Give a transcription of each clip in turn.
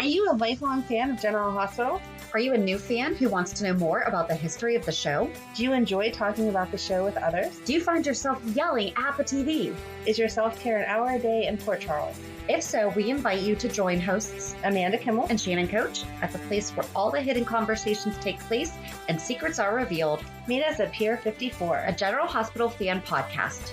Are you a lifelong fan of General Hospital? Are you a new fan who wants to know more about the history of the show? Do you enjoy talking about the show with others? Do you find yourself yelling at the TV? Is your self-care an hour a day in Port Charles? If so, we invite you to join hosts Amanda Kimmel and Shannon Coach at the place where all the hidden conversations take place and secrets are revealed. Meet us at Pier 54, a General Hospital fan podcast.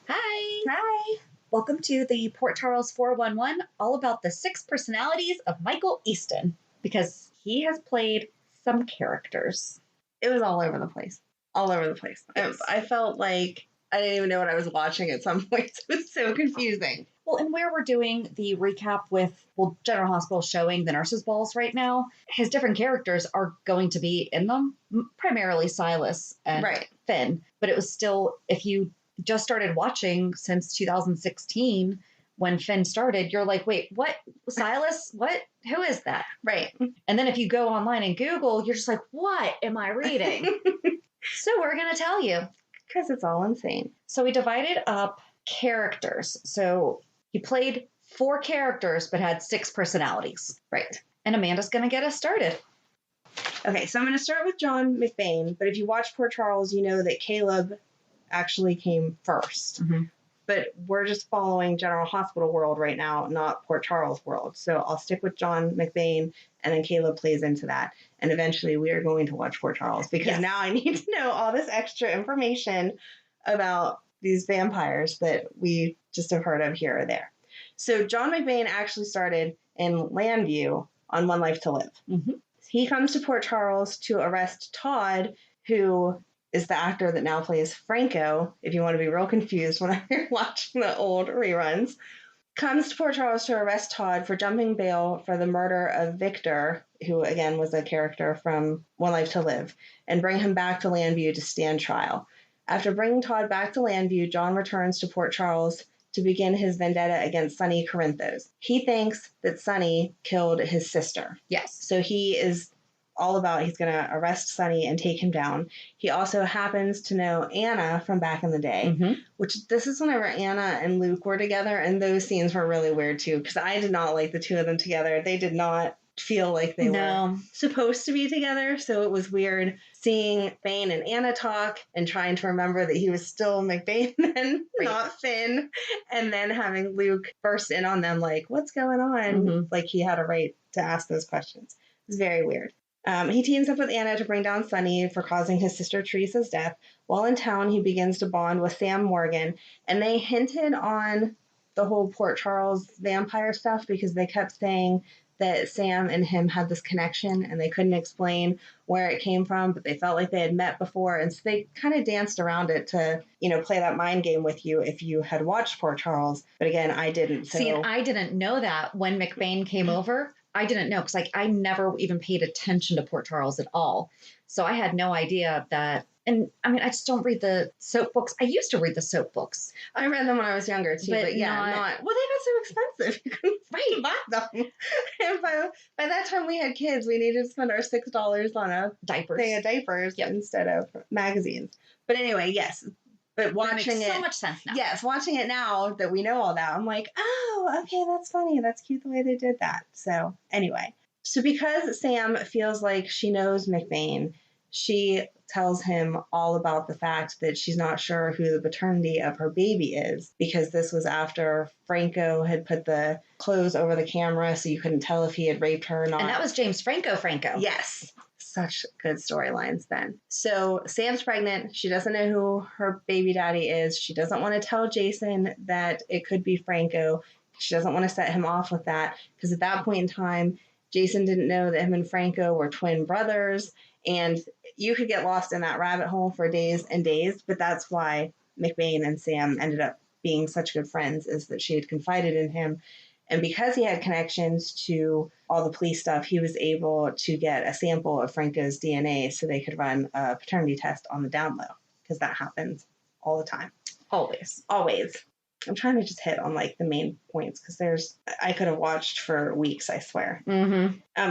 Hi. Hi. Welcome to the Port Charles 411, all about the 6 personalities of Michael Easton, because he has played some characters. It was all over the place. All over the place. Yes. I felt like I didn't even know what I was watching at some points. It was so confusing. Well, and where we're doing the recap with, General Hospital showing the nurses' balls right now, his different characters are going to be in them, primarily Silas and Finn. But it was still, if you just started watching since 2016, when Finn started, you're like, wait, what? Silas? What? Who is that? Right. And then if you go online and Google, you're just like, what am I reading? So we're going to tell you. Because it's all insane. So we divided up characters. So he played 4 characters, but had 6 personalities. Right. And Amanda's going to get us started. Okay, so I'm going to start with John McBain. But if you watch Port Charles, you know that Caleb actually came first. Mm-hmm. But we're just following General Hospital world right now, not Port Charles world. So I'll stick with John McBain, and then Caleb plays into that. And eventually we are going to watch Port Charles, because now I need to know all this extra information about these vampires that we just have heard of here or there. So John McBain actually started in Landview on One Life to Live. Mm-hmm. He comes to Port Charles to arrest Todd, who is the actor that now plays Franco, if you want to be real confused when you're watching the old reruns. Comes to Port Charles to arrest Todd for jumping bail for the murder of Victor, who again was a character from One Life to Live, and bring him back to Landview to stand trial. After bringing Todd back to Landview, John returns to Port Charles to begin his vendetta against Sonny Corinthos. He thinks that Sonny killed his sister. Yes. So he is all about, he's going to arrest Sonny and take him down. He also happens to know Anna from back in the day, which this is whenever Anna and Luke were together, and those scenes were really weird too, because I did not like the two of them together. They did not feel like they were supposed to be together, so it was weird seeing Bane and Anna talk and trying to remember that he was still McBain then, not Finn, and then having Luke burst in on them like, what's going on? Like he had a right to ask those questions. It was very weird. He teams up with Anna to bring down Sonny for causing his sister Teresa's death. While in town, he begins to bond with Sam Morgan, and they hinted on the whole Port Charles vampire stuff because they kept saying that Sam and him had this connection, and they couldn't explain where it came from, but they felt like they had met before, and so they kind of danced around it to, play that mind game with you if you had watched Port Charles. But again, I didn't. So. See, and I didn't know that when McBain came over. I didn't know, because I never even paid attention to Port Charles at all. So I had no idea that, and I mean, I just don't read the soap books. I used to read the soap books. I read them when I was younger too, but not. Well, they got so expensive. You couldn't buy them. And by that time we had kids, we needed to spend our $6 on a thing of diapers instead of magazines. But anyway, yes. But watching makes so much sense now. Yes, watching it now that we know all that, I'm like, oh, okay, that's funny. That's cute the way they did that. So anyway, so because Sam feels like she knows McBain, she tells him all about the fact that she's not sure who the paternity of her baby is, because this was after Franco had put the clothes over the camera so you couldn't tell if he had raped her or not. And that was James Franco. Yes. Such good storylines then. So Sam's pregnant. She doesn't know who her baby daddy is. She doesn't want to tell Jason that it could be Franco. She doesn't want to set him off with that, because at that point in time, Jason didn't know that him and Franco were twin brothers, and you could get lost in that rabbit hole for days and days. But that's why McBain and Sam ended up being such good friends, is that she had confided in him. And because he had connections to all the police stuff, he was able to get a sample of Franco's DNA so they could run a paternity test on the down low, because that happens all the time. Always. I'm trying to just hit on like the main points, because I could have watched for weeks, I swear.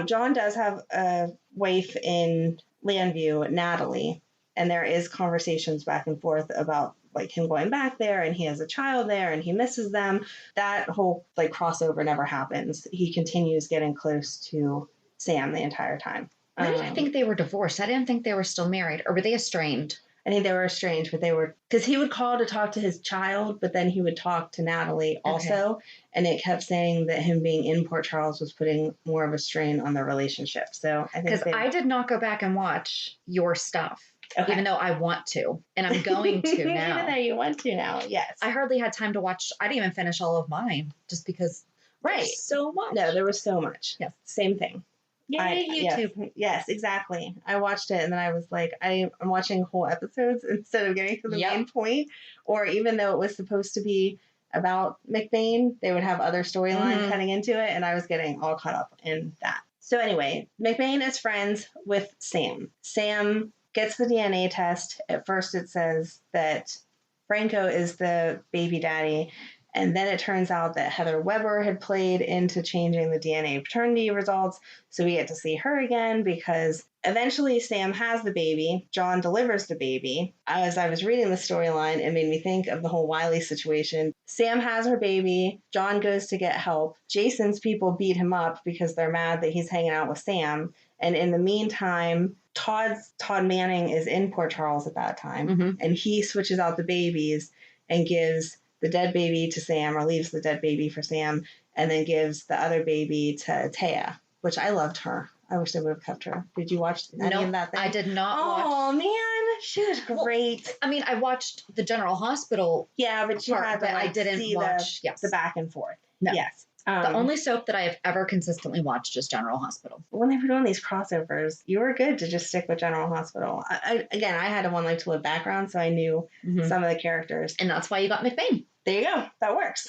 John does have a wife in Landview, Natalie, and there is conversations back and forth about like him going back there and he has a child there and he misses them. That whole like crossover never happens. He continues getting close to Sam the entire time. Why did I think they were divorced? I didn't think they were still married. Or were they estranged? I think they were estranged, but they were, because he would call to talk to his child, but then he would talk to Natalie also. Okay. And it kept saying that him being in Port Charles was putting more of a strain on their relationship. So I think because I did not go back and watch your stuff. Okay. Even though I want to, and I'm going to now. Even though you want to now, yes. I hardly had time to watch. I didn't even finish all of mine just because there's so much. No, there was so much. Yes. Same thing. Yay, YouTube. Yes, exactly. I watched it and then I was like, I'm watching whole episodes instead of getting to the main point. Or even though it was supposed to be about McBain, they would have other storylines cutting into it, and I was getting all caught up in that. So anyway, McBain is friends with Sam. Sam gets the DNA test. At first it says that Franco is the baby daddy. And then it turns out that Heather Weber had played into changing the DNA paternity results. So we get to see her again because eventually Sam has the baby. John delivers the baby. As I was reading the storyline, it made me think of the whole Wiley situation. Sam has her baby. John goes to get help. Jason's people beat him up because they're mad that he's hanging out with Sam. And in the meantime, Todd Manning is in Port Charles at that time. And he switches out the babies and gives the dead baby to Sam, or leaves the dead baby for Sam, and then gives the other baby to Taya, which I loved her. I wish they would have kept her. Did you watch any of that thing? I did not watch. Oh, man. She was great. Well, I mean, I watched the General Hospital. Yeah, but you had to, like, I didn't see watch the back and forth. No. Yes. The only soap that I have ever consistently watched is General Hospital. When they were doing these crossovers, you were good to just stick with General Hospital. I had a One Life to Live background, so I knew some of the characters. And that's why you got McBain. There you go. That works.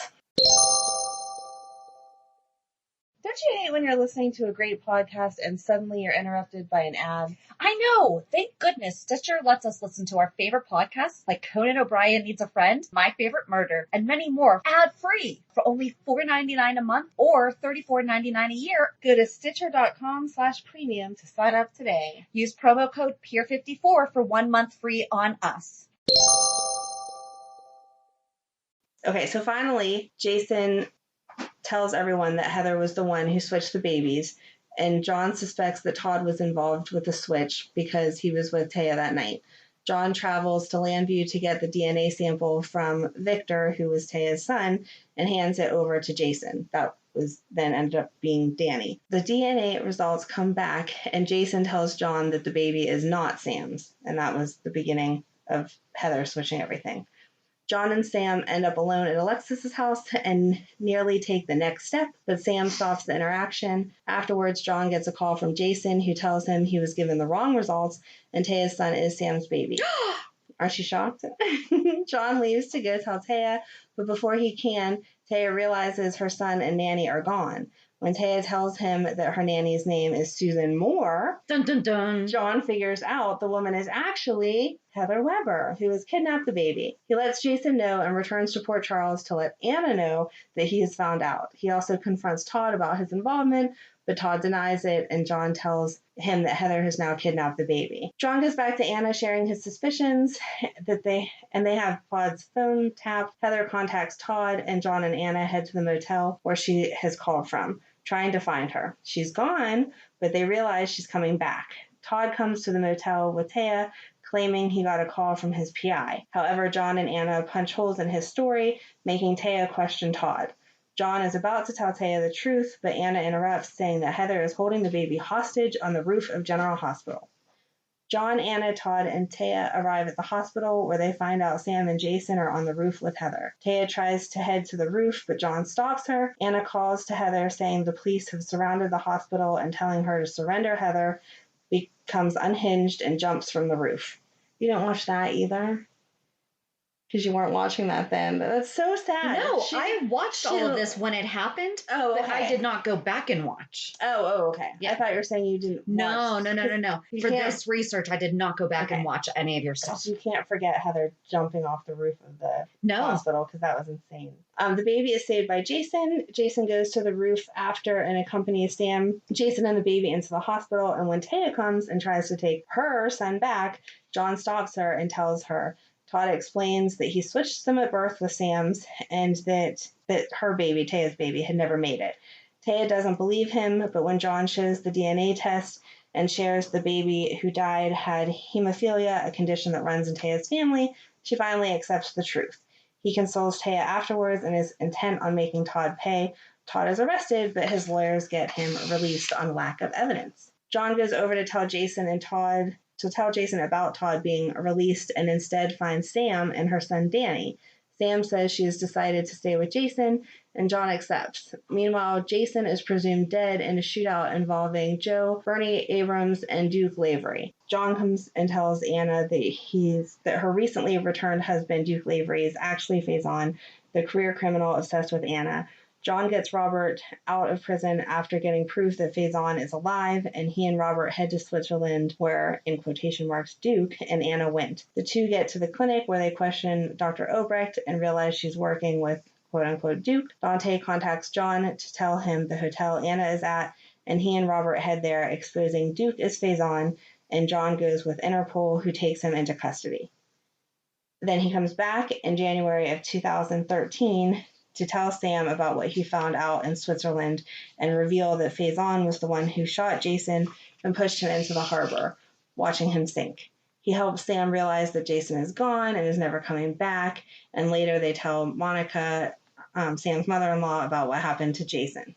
Don't you hate when you're listening to a great podcast and suddenly you're interrupted by an ad? I know. Thank goodness Stitcher lets us listen to our favorite podcasts like Conan O'Brien Needs a Friend, My Favorite Murder, and many more ad-free for only $4.99 a month or $34.99 a year. Go to Stitcher.com/premium to sign up today. Use promo code PEER54 for 1 month free on us. Okay, so finally, Jason tells everyone that Heather was the one who switched the babies, and John suspects that Todd was involved with the switch because he was with Taya that night. John travels to Landview to get the DNA sample from Victor, who was Taya's son, and hands it over to Jason. That was then ended up being Danny. The DNA results come back, and Jason tells John that the baby is not Sam's, and that was the beginning of Heather switching everything. John and Sam end up alone at Alexis's house and nearly take the next step, but Sam stops the interaction. Afterwards, John gets a call from Jason, who tells him he was given the wrong results and Taya's son is Sam's baby. Aren't you shocked? John leaves to go tell Taya, but before he can, Taya realizes her son and nanny are gone. When Taya tells him that her nanny's name is Susan Moore, dun, dun, dun, John figures out the woman is actually Heather Weber, who has kidnapped the baby. He lets Jason know and returns to Port Charles to let Anna know that he has found out. He also confronts Todd about his involvement, but Todd denies it, and John tells him that Heather has now kidnapped the baby. John goes back to Anna sharing his suspicions that they have Todd's phone tapped. Heather contacts Todd, and John and Anna head to the motel where she has called from, trying to find her. She's gone, but they realize she's coming back. Todd comes to the motel with Taya, claiming he got a call from his PI. However, John and Anna punch holes in his story, making Taya question Todd. John is about to tell Taya the truth, but Anna interrupts, saying that Heather is holding the baby hostage on the roof of General Hospital. John, Anna, Todd, and Taya arrive at the hospital, where they find out Sam and Jason are on the roof with Heather. Taya tries to head to the roof, but John stops her. Anna calls to Heather, saying the police have surrounded the hospital and telling her to surrender. Heather becomes unhinged and jumps from the roof. You don't watch that either? Because you weren't watching that then. That's so sad. No, I watched all of this when it happened. Oh, okay. But I did not go back and watch. Oh, okay. Yeah. I thought you were saying you didn't No. watch. For this research, I did not go back and watch any of your stuff. You can't forget Heather jumping off the roof of the hospital, because that was insane. The baby is saved by Jason. Jason goes to the roof after and accompanies Sam, Jason, and the baby into the hospital. And when Taya comes and tries to take her son back, John stops her and tells her Todd explains that he switched them at birth with Sam's and that her baby, Taya's baby, had never made it. Taya doesn't believe him, but when John shows the DNA test and shares the baby who died had hemophilia, a condition that runs in Taya's family, she finally accepts the truth. He consoles Taya afterwards and is intent on making Todd pay. Todd is arrested, but his lawyers get him released on lack of evidence. John goes over to tell Jason about Todd being released and instead finds Sam and her son Danny. Sam says she has decided to stay with Jason, and John accepts. Meanwhile, Jason is presumed dead in a shootout involving Joe, Bernie Abrams, and Duke Lavery. John comes and tells Anna that her recently returned husband, Duke Lavery, is actually Faison, the career criminal obsessed with Anna. John gets Robert out of prison after getting proof that Faison is alive, and he and Robert head to Switzerland where, in quotation marks, Duke and Anna went. The two get to the clinic where they question Dr. Obrecht and realize she's working with quote-unquote Duke. Dante contacts John to tell him the hotel Anna is at, and he and Robert head there, exposing Duke as Faison, and John goes with Interpol, who takes him into custody. Then he comes back in January of 2013 to tell Sam about what he found out in Switzerland and reveal that Faison was the one who shot Jason and pushed him into the harbor, watching him sink. He helps Sam realize that Jason is gone and is never coming back, and later they tell Monica, Sam's mother-in-law, about what happened to Jason.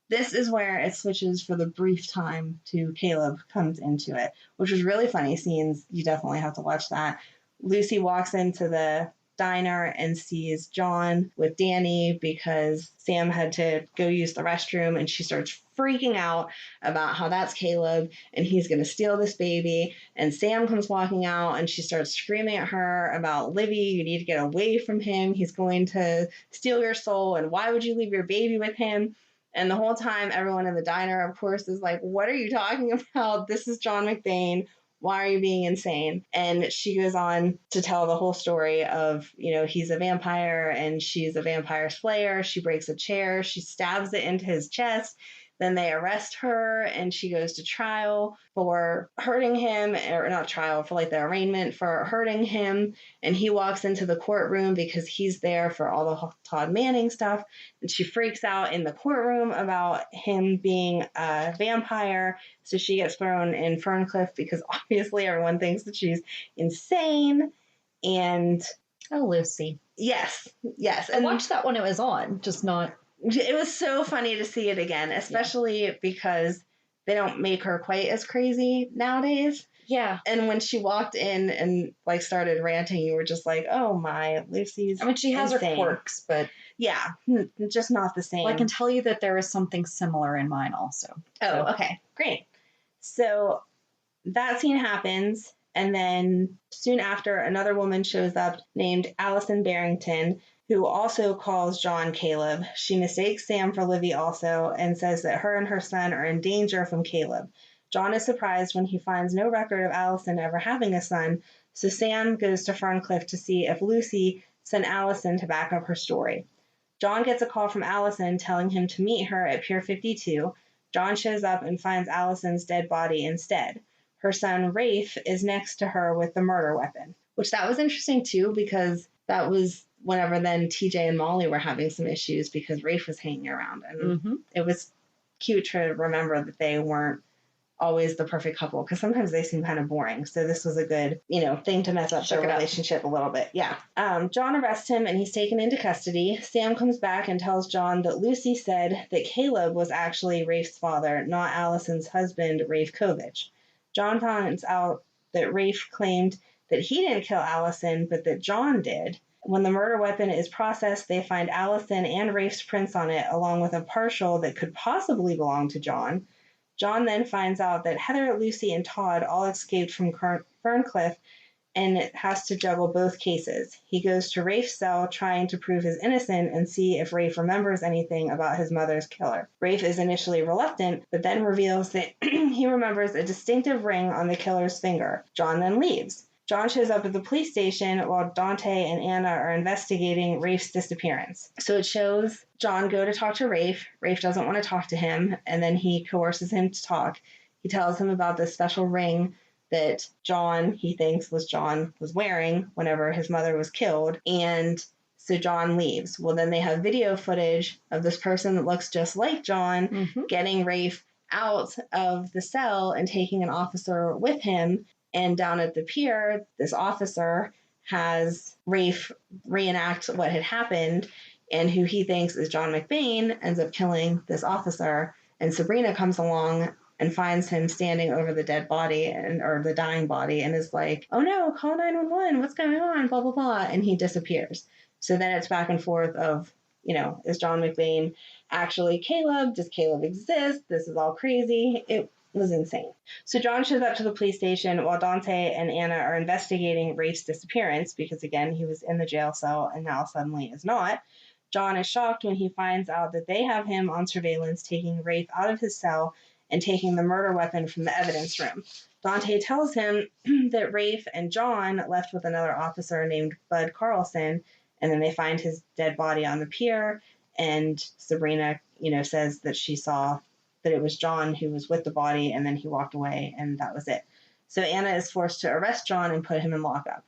This is where it switches for the brief time to Caleb comes into it, which was really funny scenes. You definitely have to watch that. Lucy walks into the diner and sees John with Danny because Sam had to go use the restroom, and she starts freaking out about how that's Caleb and he's going to steal this baby. And Sam comes walking out and she starts screaming at her about, Livy, you need to get away from him. He's going to steal your soul, and why would you leave your baby with him? And the whole time, everyone in the diner, of course, is like, what are you talking about? This is John McBain. Why are you being insane? And she goes on to tell the whole story of, he's a vampire and she's a vampire slayer. She breaks a chair. She stabs it into his chest. Then they arrest her and she goes to trial for hurting him, or not trial, for like the arraignment for hurting him. And he walks into the courtroom because he's there for all the Todd Manning stuff. And she freaks out in the courtroom about him being a vampire. So she gets thrown in Ferncliff because obviously everyone thinks that she's insane. And oh, Lucy. Yes. I watched that when it was on, just not. It was so funny to see it again, especially because they don't make her quite as crazy nowadays. Yeah. And when she walked in and like started ranting, you were just like, oh my, Lucy's she has insane. Her quirks, but yeah, just not the same. Well, I can tell you that there is something similar in mine also. Oh, okay. Great. So that scene happens, and then soon after, another woman shows up named Allison Barrington, who also calls John Caleb. She mistakes Sam for Livy also and says that her and her son are in danger from Caleb. John is surprised when he finds no record of Allison ever having a son, so Sam goes to Ferncliff to see if Lucy sent Allison to back up her story. John gets a call from Allison telling him to meet her at Pier 52. John shows up and finds Allison's dead body instead. Her son, Rafe, is next to her with the murder weapon, which that was interesting too, because that was whenever then TJ and Morley were having some issues because Rafe was hanging around. And It was cute to remember that they weren't always the perfect couple, because sometimes they seem kind of boring. So this was a good, thing to mess up their relationship a little bit. Yeah. John arrests him and he's taken into custody. Sam comes back and tells John that Lucy said that Caleb was actually Rafe's father, not Allison's husband, Rafe Kovich. John finds out that Rafe claimed that he didn't kill Allison, but that John did. When the murder weapon is processed, they find Allison and Rafe's prints on it, along with a partial that could possibly belong to John. John then finds out that Heather, Lucy, and Todd all escaped from Ferncliff and has to juggle both cases. He goes to Rafe's cell trying to prove his innocence and see if Rafe remembers anything about his mother's killer. Rafe is initially reluctant, but then reveals that he remembers a distinctive ring on the killer's finger. John then leaves. John shows up at the police station while Dante and Anna are investigating Rafe's disappearance. So it shows John go to talk to Rafe. Rafe doesn't want to talk to him, and then he coerces him to talk. He tells him about this special ring that John, he thinks John was wearing whenever his mother was killed. And so John leaves. Well, then they have video footage of this person that looks just like John getting Rafe out of the cell and taking an officer with him. And down at the pier, this officer has Rafe reenact what had happened, and who he thinks is John McBain ends up killing this officer. And Sabrina comes along and finds him standing over the dead body or the dying body and is like, oh no, call 911, what's going on, blah, blah, blah. And he disappears. So then it's back and forth of, is John McBain actually Caleb? Does Caleb exist? This is all crazy. It was insane. So John shows up to the police station while Dante and Anna are investigating Rafe's disappearance because, again, he was in the jail cell and now suddenly is not. John is shocked when he finds out that they have him on surveillance taking Rafe out of his cell and taking the murder weapon from the evidence room. Dante tells him that Rafe and John left with another officer named Bud Carlson, and then they find his dead body on the pier, and Sabrina, says that she saw that it was John who was with the body, and then he walked away, and that was it. So Anna is forced to arrest John and put him in lockup.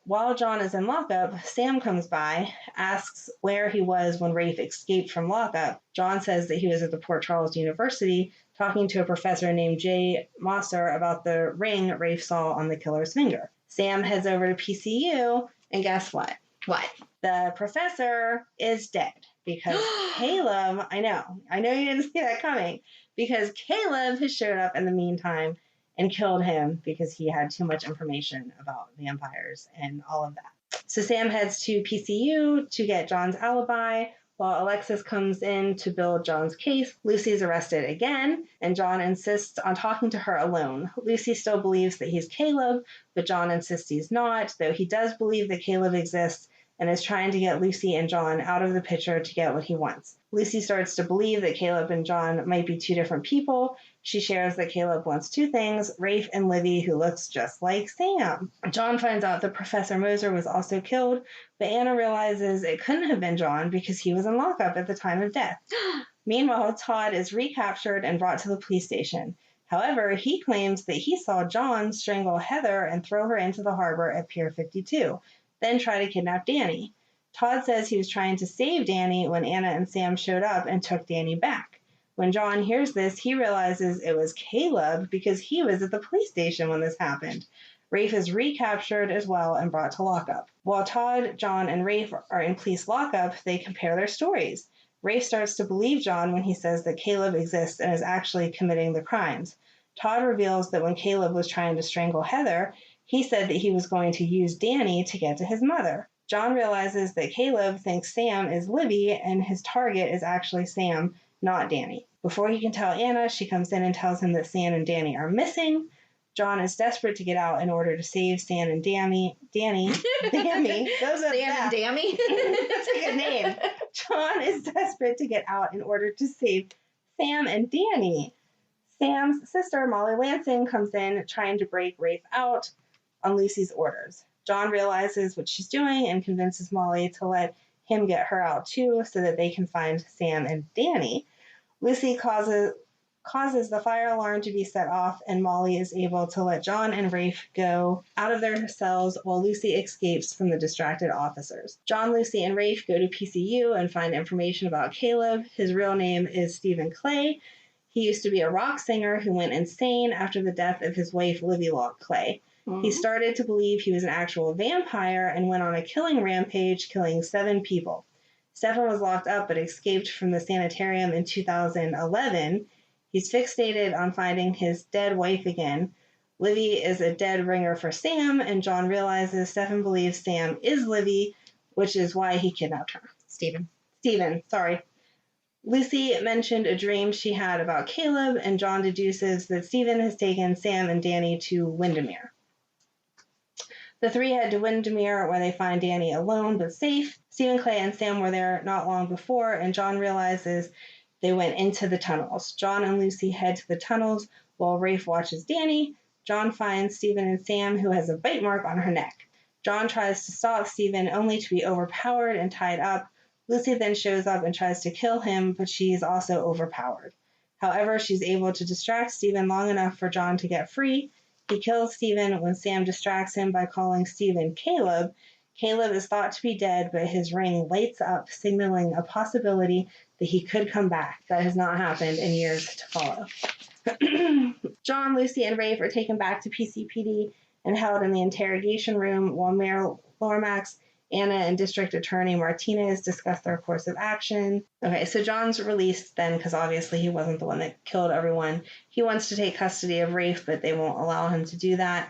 While John is in lockup, Sam comes by, asks where he was when Rafe escaped from lockup. John says that he was at the Port Charles University talking to a professor named Jay Mosser about the ring Rafe saw on the killer's finger. Sam heads over to PCU, and guess what? What? The professor is dead because Caleb, I know you didn't see that coming, because Caleb has showed up in the meantime and killed him because he had too much information about vampires and all of that. So Sam heads to PCU to get John's alibi, while Alexis comes in to build John's case. Lucy's arrested again, and John insists on talking to her alone. Lucy still believes that he's Caleb, but John insists he's not, though he does believe that Caleb exists and is trying to get Lucy and John out of the picture to get what he wants. Lucy starts to believe that Caleb and John might be two different people. She shares that Caleb wants two things, Rafe and Livy, who looks just like Sam. John finds out that Professor Moser was also killed, but Anna realizes it couldn't have been John because he was in lockup at the time of death. Meanwhile, Todd is recaptured and brought to the police station. However, he claims that he saw John strangle Heather and throw her into the harbor at Pier 52, then try to kidnap Danny. Todd says he was trying to save Danny when Anna and Sam showed up and took Danny back. When John hears this, he realizes it was Caleb because he was at the police station when this happened. Rafe is recaptured as well and brought to lockup. While Todd, John, and Rafe are in police lockup, they compare their stories. Rafe starts to believe John when he says that Caleb exists and is actually committing the crimes. Todd reveals that when Caleb was trying to strangle Heather, he said that he was going to use Danny to get to his mother. John realizes that Caleb thinks Sam is Livy and his target is actually Sam, not Danny. Before he can tell Anna, she comes in and tells him that Sam and Danny are missing. John is desperate to get out in order to save Sam and Danny. Dammy. Sam and Dammy? That's a good name. John is desperate to get out in order to save Sam and Danny. Sam's sister, Molly Lansing, comes in trying to break Rafe out on Lucy's orders. John realizes what she's doing and convinces Molly to let him get her out too so that they can find Sam and Danny. Lucy causes the fire alarm to be set off, and Molly is able to let John and Rafe go out of their cells while Lucy escapes from the distracted officers. John, Lucy, and Rafe go to PCU and find information about Caleb. His real name is Stephen Clay. He used to be a rock singer who went insane after the death of his wife, Livy Locke Clay. He started to believe he was an actual vampire and went on a killing rampage, killing 7 people. Stefan was locked up but escaped from the sanitarium in 2011. He's fixated on finding his dead wife again. Livy is a dead ringer for Sam, and John realizes Stefan believes Sam is Livy, which is why he kidnapped her. Stephen, sorry. Lucy mentioned a dream she had about Caleb, and John deduces that Stephen has taken Sam and Danny to Windermere. The 3 head to Windermere, where they find Danny alone but safe. Stephen Clay and Sam were there not long before, and John realizes they went into the tunnels. John and Lucy head to the tunnels while Rafe watches Danny. John finds Stephen and Sam, who has a bite mark on her neck. John tries to stop Stephen, only to be overpowered and tied up. Lucy then shows up and tries to kill him, but she is also overpowered. However, she's able to distract Stephen long enough for John to get free. He kills Stephen when Sam distracts him by calling Stephen Caleb. Caleb is thought to be dead, but his ring lights up, signaling a possibility that he could come back. That has not happened in years to follow. John, Lucy, and Rafe are taken back to PCPD and held in the interrogation room while Mayor Lomax, Anna, and District Attorney Martinez discuss their course of action. Okay, so John's released then because obviously he wasn't the one that killed everyone. He wants to take custody of Rafe, but they won't allow him to do that.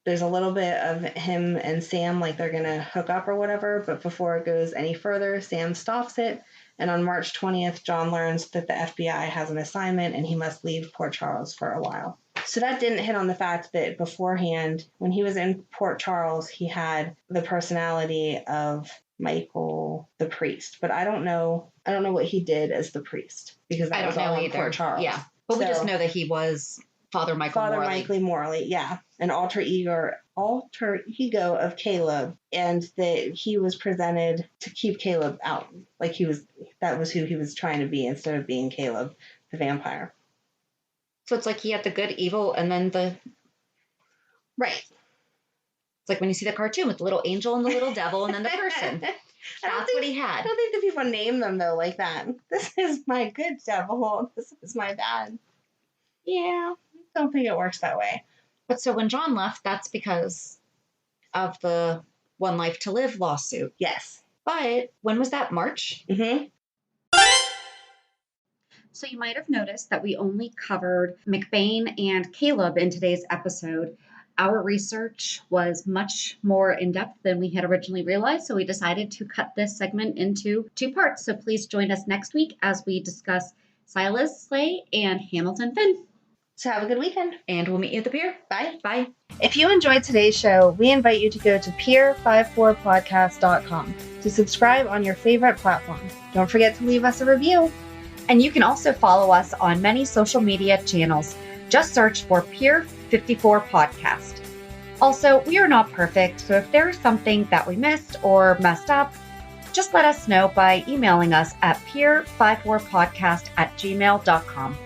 There's a little bit of him and Sam, like they're going to hook up or whatever, but before it goes any further, Sam stops it. And on March 20th, John learns that the FBI has an assignment and he must leave Port Charles for a while. So that didn't hit on the fact that beforehand, when he was in Port Charles, he had the personality of Michael the priest. But I don't know what he did as the priest because that was all in Port Charles. Yeah, but we just know that he was Father Michael Morley, yeah, an alter ego of Caleb, and that he was presented to keep Caleb out, like that was who he was trying to be instead of being Caleb the vampire. So it's like he had the good, evil, and then the right. It's like when you see the cartoon with the little angel and the little devil, and then the person. That's what he had. I don't think that people name them though like that. This is my good devil. This is my bad. Yeah. Don't think it works that way. But so when John left, that's because of the One Life to Live lawsuit. Yes. But when was that? March? Mm-hmm. So you might have noticed that we only covered McBain and Caleb in today's episode. Our research was much more in-depth than we had originally realized, so we decided to cut this segment into 2 parts. So please join us next week as we discuss Silas Slay and Hamilton Finn. So have a good weekend. And we'll meet you at the pier. Bye. Bye. If you enjoyed today's show, we invite you to go to pier54podcast.com to subscribe on your favorite platform. Don't forget to leave us a review. And you can also follow us on many social media channels. Just search for Pier 54 Podcast. Also, we are not perfect, so if there is something that we missed or messed up, just let us know by emailing us at pier54podcast@gmail.com.